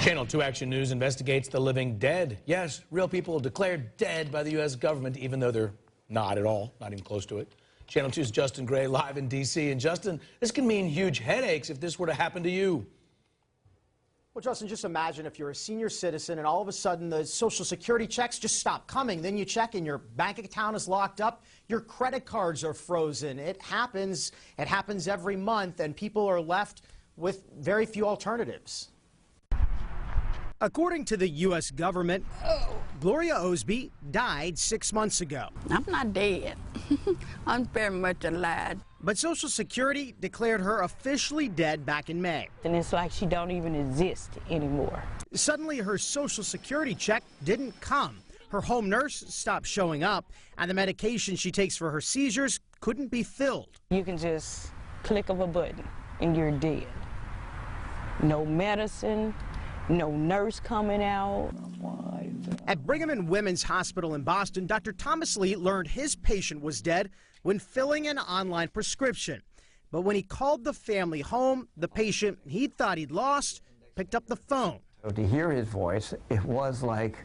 Channel 2 Action News investigates the living dead. Yes, real people declared dead by the U.S. government, even though they're not at all, not even close to it. Channel 2's Justin Gray live in D.C. And Justin, this can mean huge headaches if this were to happen to you. Well, Justin, just imagine if you're a senior citizen and all of a sudden the Social Security checks just stop coming. Then you check and your bank account is locked up. Your credit cards are frozen. It happens every month, and people are left with very few alternatives. According to the U.S. government, Gloria Osby died 6 months ago. I'm not dead. I'm very much alive. But Social Security declared her officially dead back in May. And it's like she don't even exist anymore. Suddenly, her Social Security check didn't come. Her home nurse stopped showing up, and the medication she takes for her seizures couldn't be filled. You can just click of a button and you're dead. No medicine, no nurse coming out. At Brigham and Women's Hospital in Boston, Dr. Thomas Lee learned his patient was dead when filling an online prescription. But when he called the family home, the patient he thought he'd lost picked up the phone. To hear his voice, it was like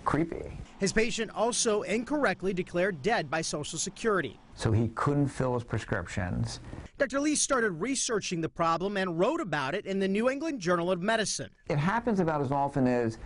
creepy. His patient also incorrectly declared dead by Social Security. So he couldn't fill his prescriptions. Dr. Lee started researching the problem and wrote about it in the New England Journal of Medicine. It happens about as often as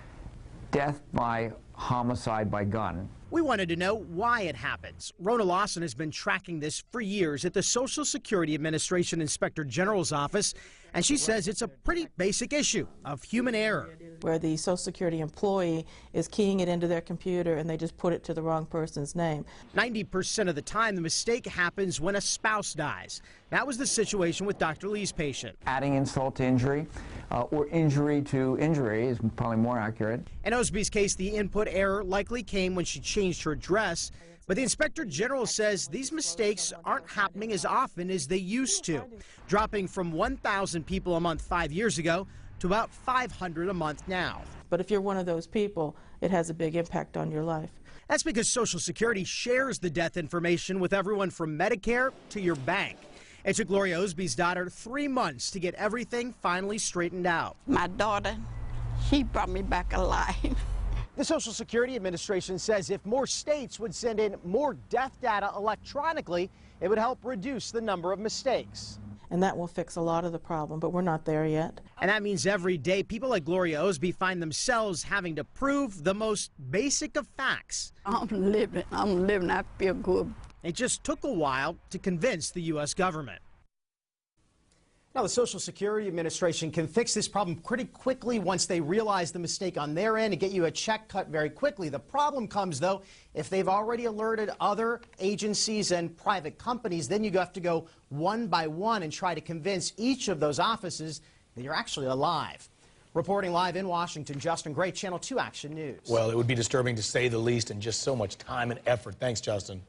death by homicide by gun. We wanted to know why it happens. Rona Lawson has been tracking this for years at the Social Security Administration Inspector General's office, and she says it's a pretty basic issue of human error. Where the Social Security employee is keying it into their computer and they just put it to the wrong person's name. 90% of the time, the mistake happens when a spouse dies. That was the situation with Dr. Lee's patient. Adding insult to injury, or injury to injury is probably more accurate. In Osby's case, the input error likely came when she changed her address, but the Inspector General says these mistakes aren't happening as often as they used to, dropping from 1,000 people a month 5 years ago to about 500 a month now. But if you're one of those people, it has a big impact on your life. That's because Social Security shares the death information with everyone from Medicare to your bank. It took Gloria Osby's daughter 3 months to get everything finally straightened out. My daughter, she brought me back alive. The Social Security Administration says if more states would send in more death data electronically, it would help reduce the number of mistakes. And that will fix a lot of the problem, but we're not there yet. And that means every day people like Gloria Osby find themselves having to prove the most basic of facts. I'm living, I feel good. It just took a while to convince the U.S. government. Now, the Social Security Administration can fix this problem pretty quickly once they realize the mistake on their end and get you a check cut very quickly. The problem comes, though, if they've already alerted other agencies and private companies, then you have to go one by one and try to convince each of those offices that you're actually alive. Reporting live in Washington, Justin Gray, Channel 2 Action News. Well, it would be disturbing to say the least, and just so much time and effort. Thanks, Justin.